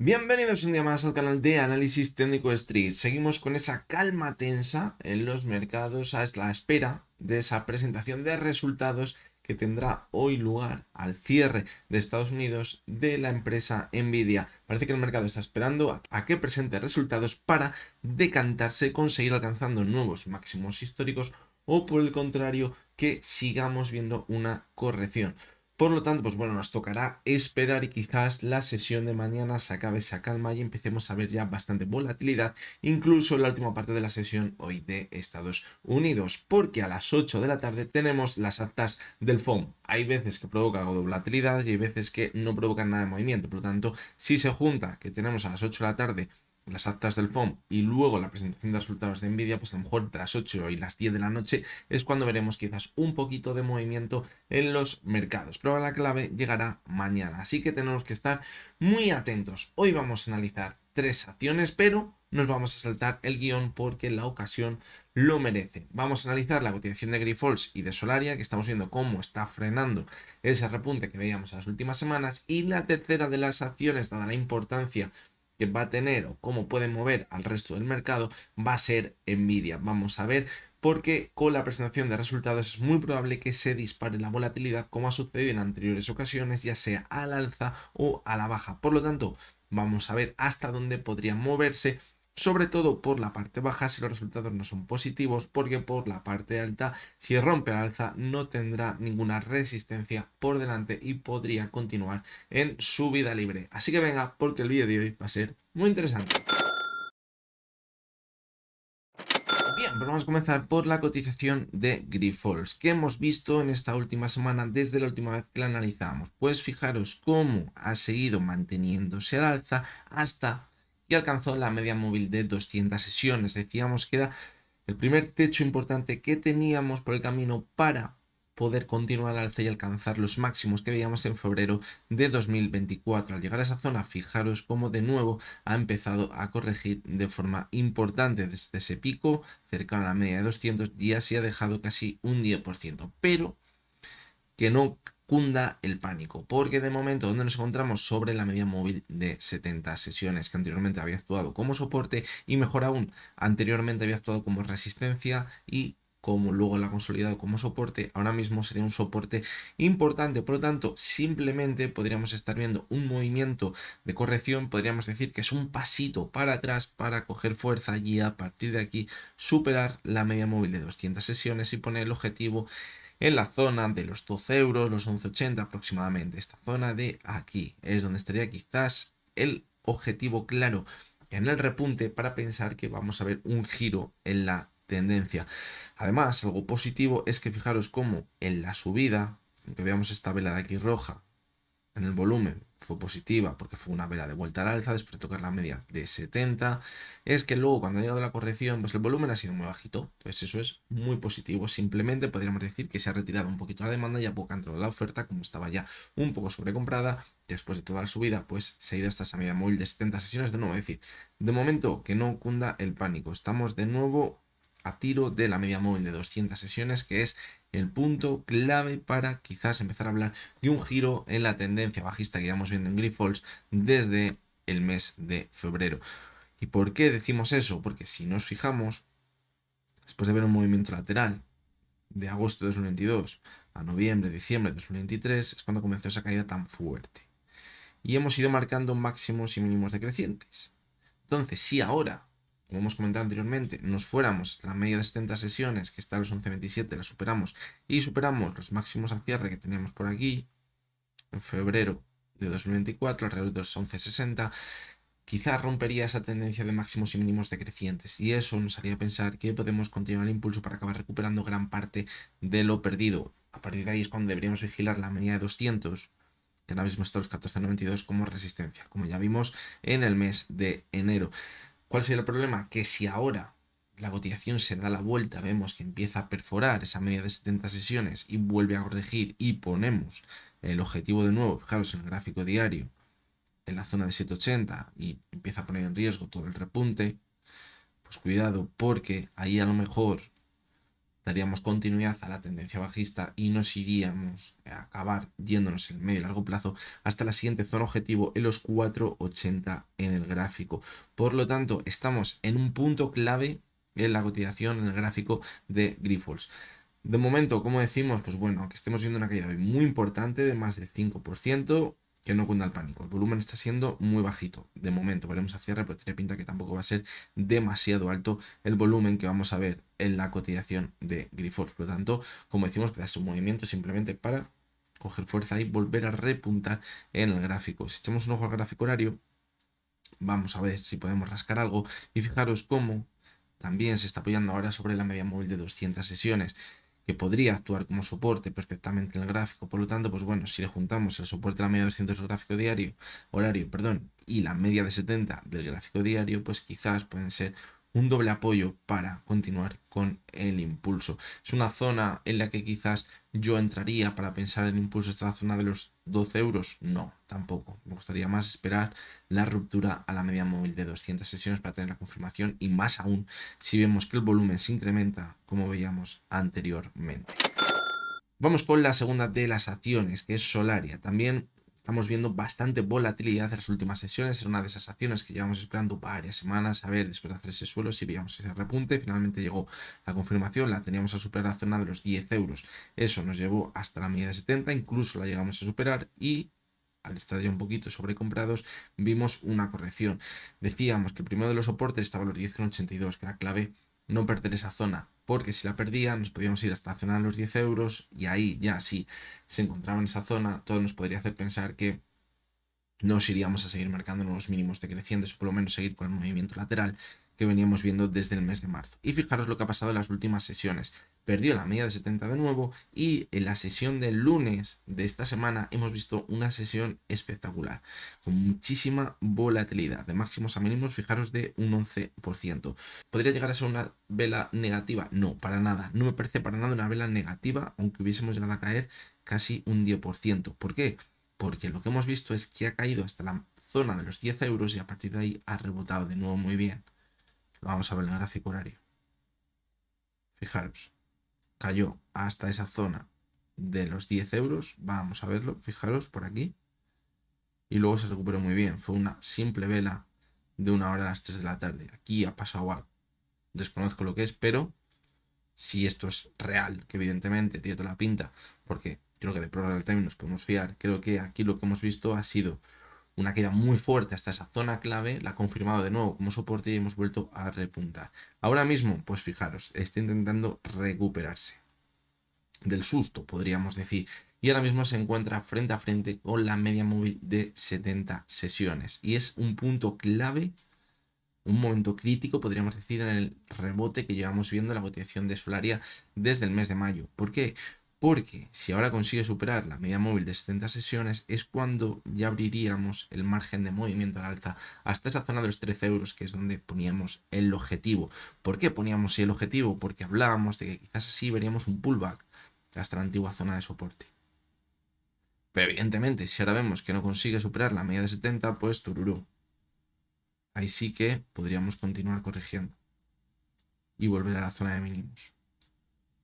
Bienvenidos un día más al canal de Análisis Técnico Street. Seguimos con esa calma tensa en los mercados a la espera de esa presentación de resultados que tendrá hoy lugar al cierre de Estados Unidos de la empresa Nvidia. Parece que el mercado está esperando a que presente resultados para decantarse, conseguir alcanzando nuevos máximos históricos o por el contrario que sigamos viendo una corrección. Por lo tanto, pues bueno, nos tocará esperar y quizás la sesión de mañana se acabe esa calma y empecemos a ver ya bastante volatilidad, incluso en la última parte de la sesión hoy de Estados Unidos, porque a las 8 de la tarde tenemos las actas del FOMC. Hay veces que provoca algo de volatilidad y hay veces que no provocan nada de movimiento. Por lo tanto, si se junta que tenemos a las 8 de la tarde las actas del FOMC y luego la presentación de resultados de Nvidia, pues a lo mejor entre las 8 y las 10 de la noche es cuando veremos quizás un poquito de movimiento en los mercados. Pero la clave llegará mañana, así que tenemos que estar muy atentos. Hoy vamos a analizar tres acciones, pero nos vamos a saltar el guión porque la ocasión lo merece. Vamos a analizar la cotización de Grifols y de Solaria, que estamos viendo cómo está frenando ese repunte que veíamos en las últimas semanas, y la tercera de las acciones, dada la importancia que va a tener o cómo puede mover al resto del mercado, va a ser Nvidia. Vamos a ver porque con la presentación de resultados es muy probable que se dispare la volatilidad como ha sucedido en anteriores ocasiones, ya sea al alza o a la baja. Por lo tanto, vamos a ver hasta dónde podrían moverse, sobre todo por la parte baja si los resultados no son positivos, porque por la parte alta, si rompe al alza, no tendrá ninguna resistencia por delante y podría continuar en subida libre. Así que venga, porque el vídeo de hoy va a ser muy interesante. Bien, pues vamos a comenzar por la cotización de Grifols, que hemos visto en esta última semana desde la última vez que la analizamos. Pues fijaros cómo ha seguido manteniéndose al alza hasta que alcanzó la media móvil de 200 sesiones. Decíamos que era el primer techo importante que teníamos por el camino para poder continuar al alza y alcanzar los máximos que veíamos en febrero de 2024. Al llegar a esa zona, fijaros cómo de nuevo ha empezado a corregir de forma importante desde ese pico cercano a la media de 200 días y ha dejado casi un 10%, pero que no cunda el pánico, porque de momento donde nos encontramos sobre la media móvil de 70 sesiones, que anteriormente había actuado como soporte y mejor aún, anteriormente había actuado como resistencia y como luego la ha consolidado como soporte, ahora mismo sería un soporte importante. Por lo tanto, simplemente podríamos estar viendo un movimiento de corrección, podríamos decir que es un pasito para atrás para coger fuerza y a partir de aquí superar la media móvil de 200 sesiones y poner el objetivo en la zona de los 12 euros, los 11,80 aproximadamente. Esta zona de aquí es donde estaría quizás el objetivo claro en el repunte para pensar que vamos a ver un giro en la tendencia. Además, algo positivo es que fijaros cómo en la subida, aunque veamos esta vela de aquí roja, en el volumen fue positiva porque fue una vela de vuelta al alza después de tocar la media de 70, es que luego cuando ha llegado la corrección pues el volumen ha sido muy bajito, entonces eso es muy positivo. Simplemente podríamos decir que se ha retirado un poquito la demanda y a poco ha entrado la oferta, como estaba ya un poco sobrecomprada después de toda la subida, pues se ha ido hasta esa media móvil de 70 sesiones de nuevo. Es decir, de momento que no cunda el pánico, estamos de nuevo a tiro de la media móvil de 200 sesiones, que es el punto clave para quizás empezar a hablar de un giro en la tendencia bajista que llevamos viendo en Grifols desde el mes de febrero. ¿Y por qué decimos eso? Porque si nos fijamos, después de ver un movimiento lateral de agosto de 2022 a noviembre, diciembre de 2023, es cuando comenzó esa caída tan fuerte. Y hemos ido marcando máximos y mínimos decrecientes. Entonces, si ahora, como hemos comentado anteriormente, nos fuéramos hasta la media de 70 sesiones, que está a los 11,27, la superamos, y superamos los máximos al cierre que teníamos por aquí, en febrero de 2024, alrededor de los 11,60, quizás rompería esa tendencia de máximos y mínimos decrecientes. Y eso nos haría pensar que podemos continuar el impulso para acabar recuperando gran parte de lo perdido. A partir de ahí es cuando deberíamos vigilar la media de 200, que ahora mismo está a los 14,92 como resistencia, como ya vimos en el mes de enero. ¿Cuál sería el problema? Que si ahora la cotización se da la vuelta, vemos que empieza a perforar esa media de 70 sesiones y vuelve a corregir y ponemos el objetivo de nuevo, fijaros en el gráfico diario, en la zona de 780 y empieza a poner en riesgo todo el repunte, pues cuidado porque ahí a lo mejor daríamos continuidad a la tendencia bajista y nos iríamos a acabar yéndonos en el medio y largo plazo hasta la siguiente zona objetivo en los 4,80 en el gráfico. Por lo tanto, estamos en un punto clave en la cotización en el gráfico de Grifols. De momento, como decimos, pues bueno, aunque estemos viendo una caída hoy muy importante de más del 5%, que no cunda el pánico. El volumen está siendo muy bajito. De momento veremos a cierre, pero tiene pinta que tampoco va a ser demasiado alto el volumen que vamos a ver en la cotización de Grifols. Por lo tanto, como decimos, es un movimiento simplemente para coger fuerza y volver a repuntar en el gráfico. Si echamos un ojo al gráfico horario, vamos a ver si podemos rascar algo y fijaros cómo también se está apoyando ahora sobre la media móvil de 200 sesiones, que podría actuar como soporte perfectamente en el gráfico. Por lo tanto, pues bueno, si le juntamos el soporte de la media de 200 del gráfico horario, y la media de 70 del gráfico diario, pues quizás pueden ser un doble apoyo para continuar con el impulso. Es una zona en la que quizás yo entraría para pensar el impulso hasta la zona de los 12 euros. No, tampoco. Me gustaría más esperar la ruptura a la media móvil de 200 sesiones para tener la confirmación, y más aún si vemos que el volumen se incrementa como veíamos anteriormente. Vamos con la segunda de las acciones, que es Solaria. También estamos viendo bastante volatilidad en las últimas sesiones. Era una de esas acciones que llevamos esperando varias semanas a ver después de hacer ese suelo si veíamos ese repunte. Finalmente llegó la confirmación, la teníamos a superar la zona de los 10 euros. Eso nos llevó hasta la media de 70, incluso la llegamos a superar, y al estar ya un poquito sobrecomprados vimos una corrección. Decíamos que el primero de los soportes estaba a los 10,82, que era clave no perder esa zona, porque si la perdía nos podíamos ir hasta la zona de los 10 euros, y ahí ya si se encontraba en esa zona todo nos podría hacer pensar que nos iríamos a seguir marcando nuevos mínimos decrecientes, o por lo menos seguir con el movimiento lateral que veníamos viendo desde el mes de marzo. Y fijaros lo que ha pasado en las últimas sesiones. Perdió la media de 70 de nuevo, y en la sesión del lunes de esta semana hemos visto una sesión espectacular, con muchísima volatilidad, de máximos a mínimos, fijaros, de un 11%. ¿Podría llegar a ser una vela negativa? No, para nada. No me parece para nada una vela negativa, aunque hubiésemos llegado a caer casi un 10%. ¿Por qué? Porque lo que hemos visto es que ha caído hasta la zona de los 10 euros y a partir de ahí ha rebotado de nuevo muy bien. Lo vamos a ver en el gráfico horario. Fijaros, cayó hasta esa zona de los 10 euros. Vamos a verlo, fijaros por aquí. Y luego se recuperó muy bien. Fue una simple vela de 1 hora a las 3 de la tarde. Aquí ha pasado algo. Desconozco lo que es, pero si esto es real, que evidentemente tiene toda la pinta, porque creo que de Pro Time nos podemos fiar, creo que aquí lo que hemos visto ha sido una caída muy fuerte hasta esa zona clave, la ha confirmado de nuevo como soporte y hemos vuelto a repuntar. Ahora mismo, pues fijaros, está intentando recuperarse del susto, podríamos decir, y ahora mismo se encuentra frente a frente con la media móvil de 70 sesiones, y es un punto clave, un momento crítico, podríamos decir, en el rebote que llevamos viendo en la cotización de Solaria desde el mes de mayo. ¿Por qué? Porque si ahora consigue superar la media móvil de 70 sesiones, es cuando ya abriríamos el margen de movimiento al alza hasta esa zona de los 13 euros, que es donde poníamos el objetivo. ¿Por qué poníamos el objetivo? Porque hablábamos de que quizás así veríamos un pullback hasta la antigua zona de soporte. Pero evidentemente, si ahora vemos que no consigue superar la media de 70, pues tururú. Ahí sí que podríamos continuar corrigiendo y volver a la zona de mínimos.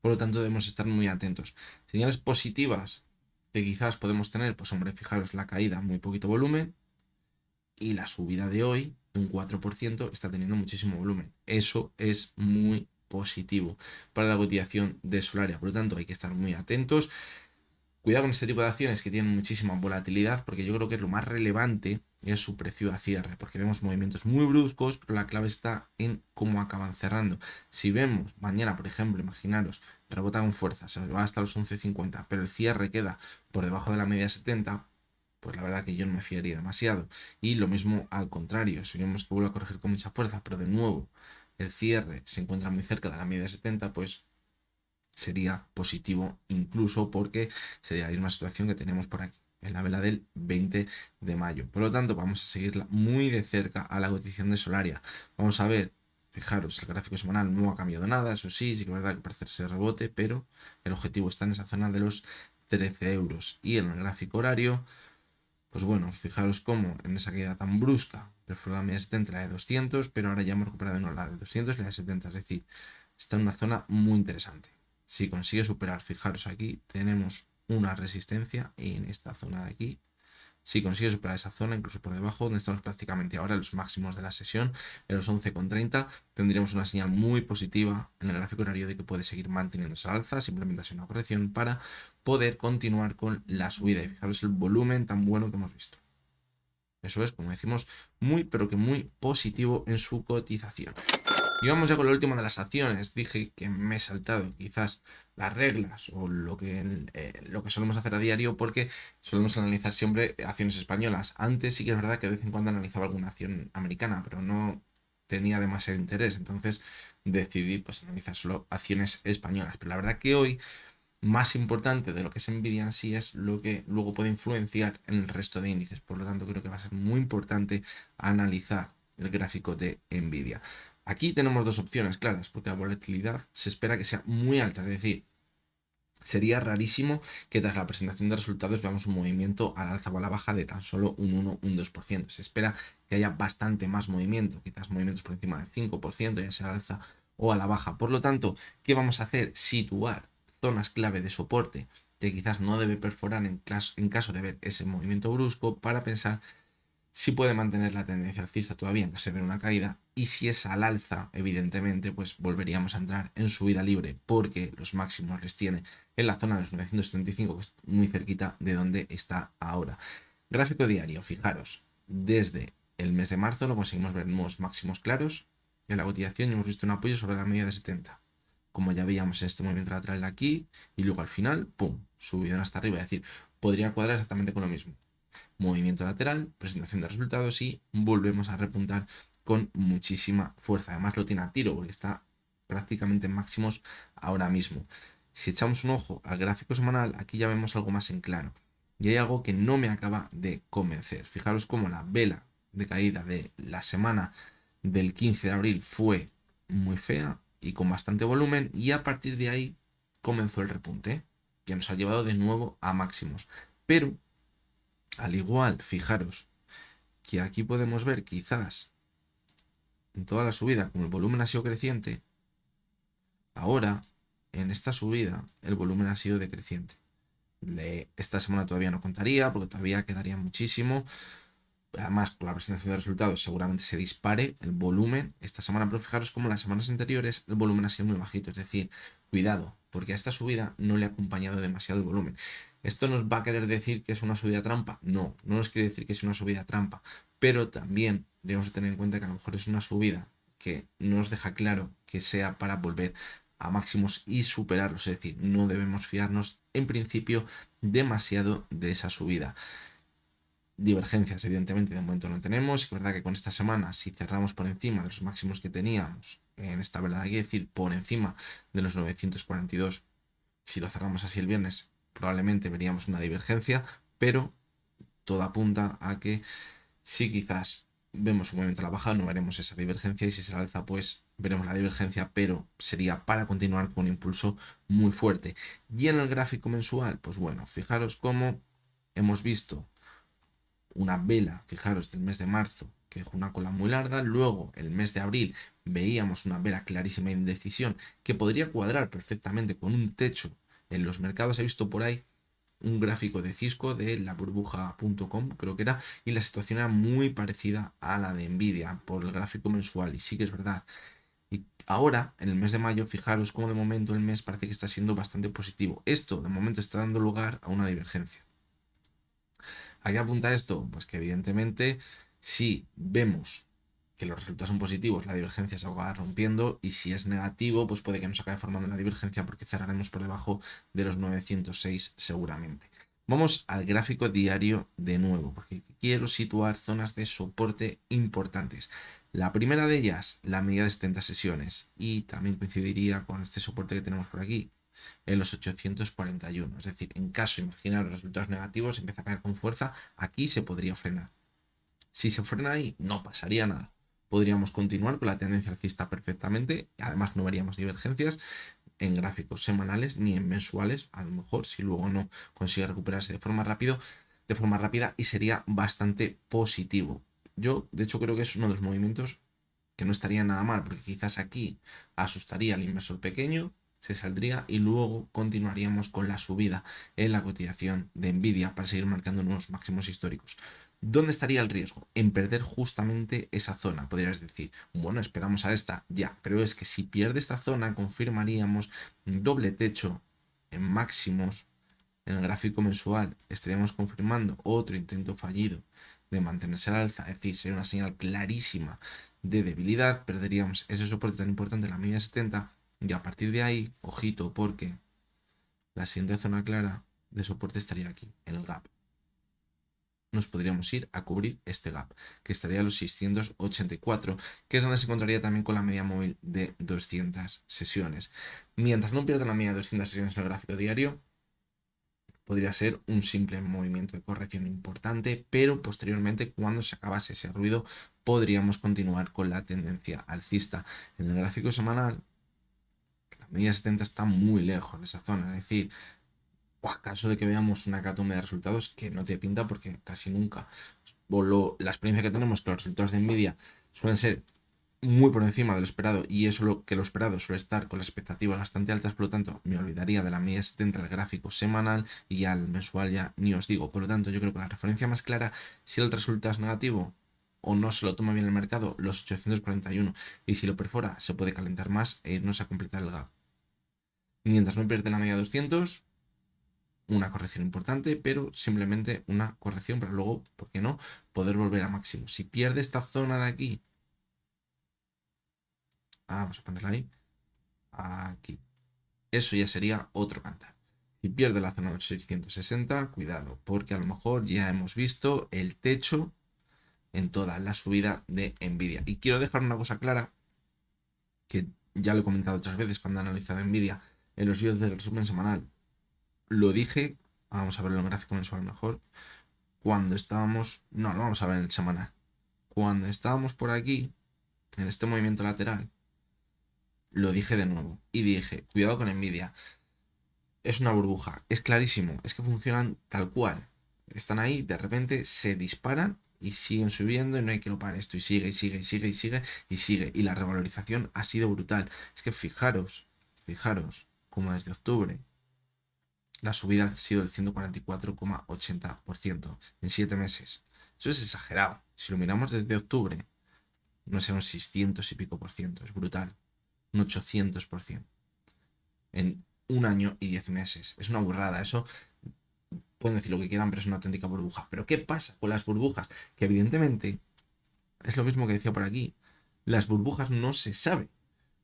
Por lo tanto, debemos estar muy atentos. Señales positivas que quizás podemos tener, pues hombre, fijaros la caída, muy poquito volumen, y la subida de hoy, un 4%, está teniendo muchísimo volumen. Eso es muy positivo para la cotización de Solaria. Por lo tanto, hay que estar muy atentos. Cuidado con este tipo de acciones que tienen muchísima volatilidad, porque yo creo que lo más relevante es su precio a cierre, porque vemos movimientos muy bruscos, pero la clave está en cómo acaban cerrando. Si vemos mañana, por ejemplo, imaginaros, rebota con fuerza, se va hasta los 11,50, pero el cierre queda por debajo de la media 70, pues la verdad que yo no me fiaría demasiado. Y lo mismo al contrario, si vemos que vuelve a corregir con mucha fuerza, pero de nuevo el cierre se encuentra muy cerca de la media 70, pues sería positivo, incluso porque sería la misma situación que tenemos por aquí en la vela del 20 de mayo. Por lo tanto, vamos a seguirla muy de cerca a la cotización de Solaria. Vamos a ver, fijaros, el gráfico semanal no ha cambiado nada, eso sí, sí que es verdad que parece ese rebote, pero el objetivo está en esa zona de los 13 euros. Y en el gráfico horario, pues bueno, fijaros cómo en esa caída tan brusca perfora la media 70, la de 200, pero ahora ya hemos recuperado la de 200 y la de 70, es decir, está en una zona muy interesante. Si consigue superar, fijaros aquí, tenemos una resistencia en esta zona de aquí. Si consigue superar esa zona, incluso por debajo, donde estamos prácticamente ahora, los máximos de la sesión, en los 11,30, tendríamos una señal muy positiva en el gráfico horario de que puede seguir manteniéndose al alza, simplemente ha sido una corrección para poder continuar con la subida. Y fijaros el volumen tan bueno que hemos visto. Eso es, como decimos, muy, pero que muy positivo en su cotización. Y vamos ya con la última de las acciones. Dije que me he saltado quizás las reglas o lo que solemos hacer a diario porque solemos analizar siempre acciones españolas. Antes sí que es verdad que de vez en cuando analizaba alguna acción americana, pero no tenía demasiado interés. Entonces decidí pues analizar solo acciones españolas. Pero la verdad que hoy, más importante de lo que es Nvidia en sí, es lo que luego puede influenciar en el resto de índices. Por lo tanto, creo que va a ser muy importante analizar el gráfico de Nvidia. Aquí tenemos dos opciones claras, porque la volatilidad se espera que sea muy alta, es decir, sería rarísimo que tras la presentación de resultados veamos un movimiento al alza o a la baja de tan solo un 1, un 2%. Se espera que haya bastante más movimiento, quizás movimientos por encima del 5%, ya sea al alza o a la baja. Por lo tanto, ¿qué vamos a hacer? Situar zonas clave de soporte que quizás no debe perforar en caso de ver ese movimiento brusco para pensar si puede mantener la tendencia alcista todavía en caso de ver una caída, y si es al alza, evidentemente, pues volveríamos a entrar en subida libre porque los máximos les tiene en la zona de los 975, que es muy cerquita de donde está ahora. Gráfico diario, fijaros, desde el mes de marzo no conseguimos ver nuevos máximos claros en la cotización y hemos visto un apoyo sobre la media de 70, como ya veíamos en este movimiento lateral de aquí, y luego al final, pum, subidón hasta arriba, es decir, podría cuadrar exactamente con lo mismo. Movimiento lateral, presentación de resultados y volvemos a repuntar con muchísima fuerza. Además lo tiene a tiro porque está prácticamente en máximos ahora mismo. Si echamos un ojo al gráfico semanal, aquí ya vemos algo más en claro. Y hay algo que no me acaba de convencer. Fijaros cómo la vela de caída de la semana del 15 de abril fue muy fea y con bastante volumen, y a partir de ahí comenzó el repunte, que nos ha llevado de nuevo a máximos. Pero al igual, fijaros que aquí podemos ver quizás en toda la subida, como el volumen ha sido creciente, ahora en esta subida el volumen ha sido decreciente. Esta semana todavía no contaría porque todavía quedaría muchísimo. Además, con la presentación de resultados seguramente se dispare el volumen esta semana, pero fijaros como las semanas anteriores el volumen ha sido muy bajito, es decir, cuidado, porque a esta subida no le ha acompañado demasiado el volumen. ¿Esto nos va a querer decir que es una subida trampa? No, no nos quiere decir que es una subida trampa, pero también debemos tener en cuenta que a lo mejor es una subida que no nos deja claro que sea para volver a máximos y superarlos, es decir, no debemos fiarnos en principio demasiado de esa subida. Divergencias, evidentemente, de momento no tenemos. Es verdad que con esta semana, si cerramos por encima de los máximos que teníamos en esta velada, hay que decir, por encima de los 942, si lo cerramos así el viernes, probablemente veríamos una divergencia, pero todo apunta a que si quizás vemos un movimiento a la baja, no veremos esa divergencia, y si se alza, pues veremos la divergencia, pero sería para continuar con un impulso muy fuerte. Y en el gráfico mensual, pues bueno, fijaros cómo hemos visto una vela, fijaros, del mes de marzo, que dejó una cola muy larga. Luego, el mes de abril, veíamos una vela clarísima de indecisión que podría cuadrar perfectamente con un techo en los mercados. He visto por ahí un gráfico de Cisco de la burbuja.com, creo que era, y la situación era muy parecida a la de Nvidia por el gráfico mensual, y sí que es verdad. Y ahora, en el mes de mayo, fijaros cómo de momento el mes parece que está siendo bastante positivo. Esto, de momento, está dando lugar a una divergencia. ¿A qué apunta esto? Pues que evidentemente si vemos que los resultados son positivos, la divergencia se va rompiendo, y si es negativo, pues puede que nos acabe formando la divergencia porque cerraremos por debajo de los 906 seguramente. Vamos al gráfico diario de nuevo, porque quiero situar zonas de soporte importantes. La primera de ellas, la media de 70 sesiones, y también coincidiría con este soporte que tenemos por aquí, en los 841. Es decir, en caso, imaginar los resultados negativos, empieza a caer con fuerza, aquí se podría frenar. Si se frena ahí, no pasaría nada. Podríamos continuar con la tendencia alcista perfectamente, y además no veríamos divergencias en gráficos semanales ni en mensuales, a lo mejor, si luego no consigue recuperarse de forma rápida, y sería bastante positivo. Yo, de hecho, creo que es uno de los movimientos que no estaría nada mal, porque quizás aquí asustaría al inversor pequeño, se saldría y luego continuaríamos con la subida en la cotización de Nvidia para seguir marcando nuevos máximos históricos. ¿Dónde estaría el riesgo? En perder justamente esa zona. Podrías decir, bueno, esperamos a esta, ya, pero es que si pierde esta zona confirmaríamos doble techo en máximos. En el gráfico mensual estaríamos confirmando otro intento fallido de mantenerse al alza, es decir, sería una señal clarísima de debilidad, perderíamos ese soporte tan importante en la media 70 y a partir de ahí, ojito, porque la siguiente zona clara de soporte estaría aquí, en el gap. Nos podríamos ir a cubrir este gap, que estaría a los 684, que es donde se encontraría también con la media móvil de 200 sesiones. Mientras no pierda la media de 200 sesiones en el gráfico diario, podría ser un simple movimiento de corrección importante, pero posteriormente, cuando se acabase ese ruido, podríamos continuar con la tendencia alcista. En el gráfico semanal, la media 70 está muy lejos de esa zona, es decir, o acaso de que veamos una hecatombe de resultados que no te pinta porque casi nunca. La experiencia que tenemos que los resultados de Nvidia suelen ser muy por encima de lo esperado y eso lo que lo esperado suele estar con las expectativas bastante altas, por lo tanto me olvidaría de la media 70 del gráfico semanal y al mensual ya ni os digo. Por lo tanto, yo creo que la referencia más clara, si el resultado es negativo o no se lo toma bien el mercado, los 841, y si lo perfora se puede calentar más e irnos a completar el gap. Mientras no pierde la media 200, una corrección importante, pero simplemente una corrección para luego, ¿por qué no?, poder volver a máximo. Si pierde esta zona de aquí, vamos a ponerla ahí, aquí, eso ya sería otro cantar. Si pierde la zona de 660, cuidado, porque a lo mejor ya hemos visto el techo en toda la subida de Nvidia. Y quiero dejar una cosa clara, que ya lo he comentado otras veces cuando he analizado Nvidia en los vídeos del resumen semanal. Lo dije, vamos a verlo en el gráfico mensual mejor, cuando estábamos, no, lo vamos a ver en el semanal. Cuando estábamos por aquí, en este movimiento lateral, lo dije de nuevo y dije, cuidado con Nvidia. Es una burbuja, es clarísimo, es que funcionan tal cual. Están ahí, de repente se disparan y siguen subiendo y no hay que lo pare esto y sigue y sigue y sigue y sigue y sigue. Y la revalorización ha sido brutal. Es que fijaros, como desde octubre la subida ha sido del 144,80% en 7 meses. Eso es exagerado. Si lo miramos desde octubre, no sé, un 600 y pico por ciento. Es brutal. Un 800% en un año y 10 meses. Es una burrada. Eso pueden decir lo que quieran, pero es una auténtica burbuja. Pero ¿qué pasa con las burbujas? Que evidentemente es lo mismo que decía por aquí. Las burbujas no se sabe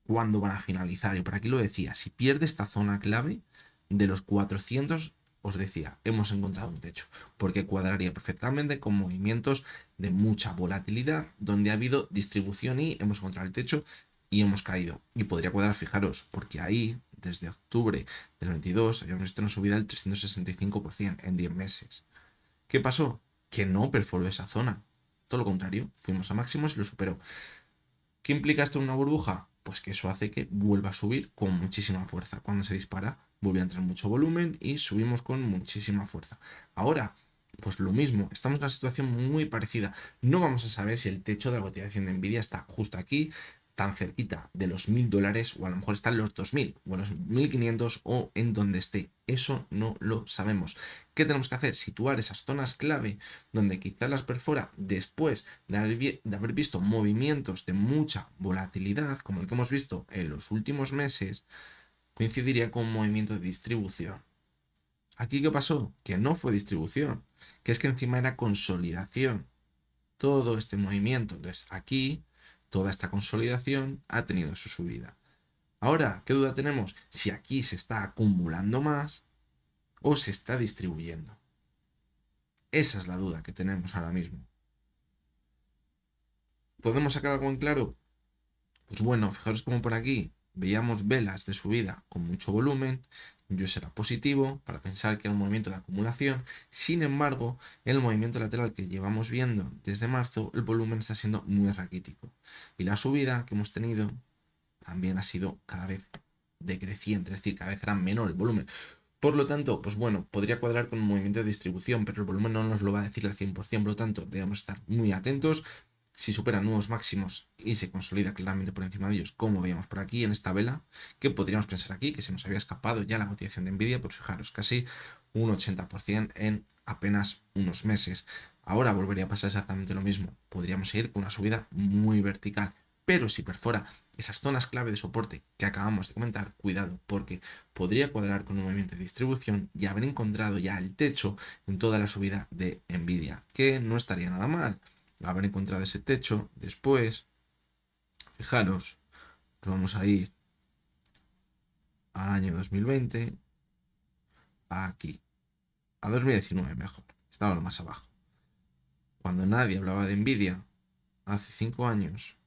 cuándo van a finalizar. Y por aquí lo decía, si pierde esta zona clave de los 400, os decía, hemos encontrado un techo. Porque cuadraría perfectamente con movimientos de mucha volatilidad, donde ha habido distribución y hemos encontrado el techo y hemos caído. Y podría cuadrar, fijaros, porque ahí, desde octubre del 22, habíamos visto una subida del 365% en 10 meses. ¿Qué pasó? Que no perforó esa zona. Todo lo contrario, fuimos a máximos y lo superó. ¿Qué implica esto en una burbuja? Pues que eso hace que vuelva a subir con muchísima fuerza. Cuando se dispara, vuelve a entrar mucho volumen y subimos con muchísima fuerza. Ahora, pues lo mismo, estamos en una situación muy parecida. No vamos a saber si el techo de la cotización de Nvidia está justo aquí, tan cerquita de los $1.000, o a lo mejor está en los 2.000 o en los 1.500 o en donde esté. Eso no lo sabemos. ¿Qué tenemos que hacer? Situar esas zonas clave donde quizás las perfora después de haber visto movimientos de mucha volatilidad, como el que hemos visto en los últimos meses, coincidiría con un movimiento de distribución. ¿Aquí qué pasó? Que no fue distribución, que es que encima era consolidación. Todo este movimiento. Entonces aquí, toda esta consolidación ha tenido su subida. Ahora, ¿qué duda tenemos? Si aquí se está acumulando más o se está distribuyendo. Esa es la duda que tenemos ahora mismo. ¿Podemos sacar algo en claro? Pues bueno, fijaros como por aquí veíamos velas de subida con mucho volumen, yo será positivo para pensar que era un movimiento de acumulación. Sin embargo, en el movimiento lateral que llevamos viendo desde marzo, el volumen está siendo muy raquítico. Y la subida que hemos tenido también ha sido cada vez decreciente, es decir, cada vez era menor el volumen. Por lo tanto, pues bueno, podría cuadrar con un movimiento de distribución, pero el volumen no nos lo va a decir al 100%, por lo tanto, debemos estar muy atentos. si supera nuevos máximos y se consolida claramente por encima de ellos, como veíamos por aquí en esta vela, que podríamos pensar aquí que se nos había escapado ya la cotización de Nvidia, pues fijaros, casi un 80% en apenas unos meses. Ahora volvería a pasar exactamente lo mismo. Podríamos ir con una subida muy vertical. Pero si perfora esas zonas clave de soporte que acabamos de comentar, cuidado, porque podría cuadrar con un movimiento de distribución y haber encontrado ya el techo en toda la subida de Nvidia, que no estaría nada mal. Haber encontrado ese techo después, fijaros, nos vamos a ir al año 2020, aquí, a 2019 mejor, estábamos más abajo. Cuando nadie hablaba de Nvidia, hace 5 años,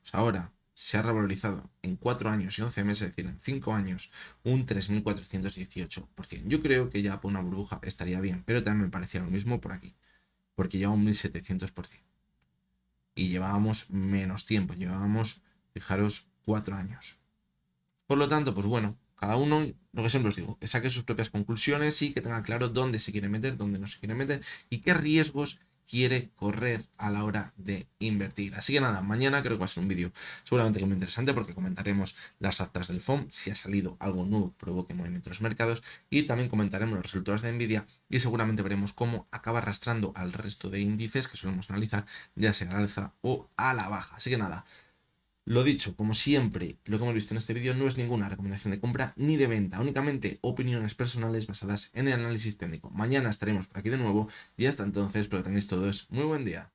pues ahora se ha revalorizado en 4 años y 11 meses, es decir, en 5 años, un 3.418%. Yo creo que ya por una burbuja estaría bien, pero también me parecía lo mismo por aquí, porque lleva un 1.700%. Y llevábamos menos tiempo, llevábamos, fijaros, 4 años. Por lo tanto, pues bueno, cada uno, lo que siempre os digo, que saque sus propias conclusiones y que tenga claro dónde se quiere meter, dónde no se quiere meter y qué riesgos quiere correr a la hora de invertir. Así que nada, mañana creo que va a ser un vídeo seguramente muy interesante porque comentaremos las actas del FOM, si ha salido algo nuevo que provoque movimiento en los mercados, y también comentaremos los resultados de Nvidia y seguramente veremos cómo acaba arrastrando al resto de índices que solemos analizar, ya sea al alza o a la baja. Así que nada, lo dicho, como siempre, lo que hemos visto en este vídeo no es ninguna recomendación de compra ni de venta, únicamente opiniones personales basadas en el análisis técnico. Mañana estaremos por aquí de nuevo y hasta entonces, espero que tengáis todos muy buen día.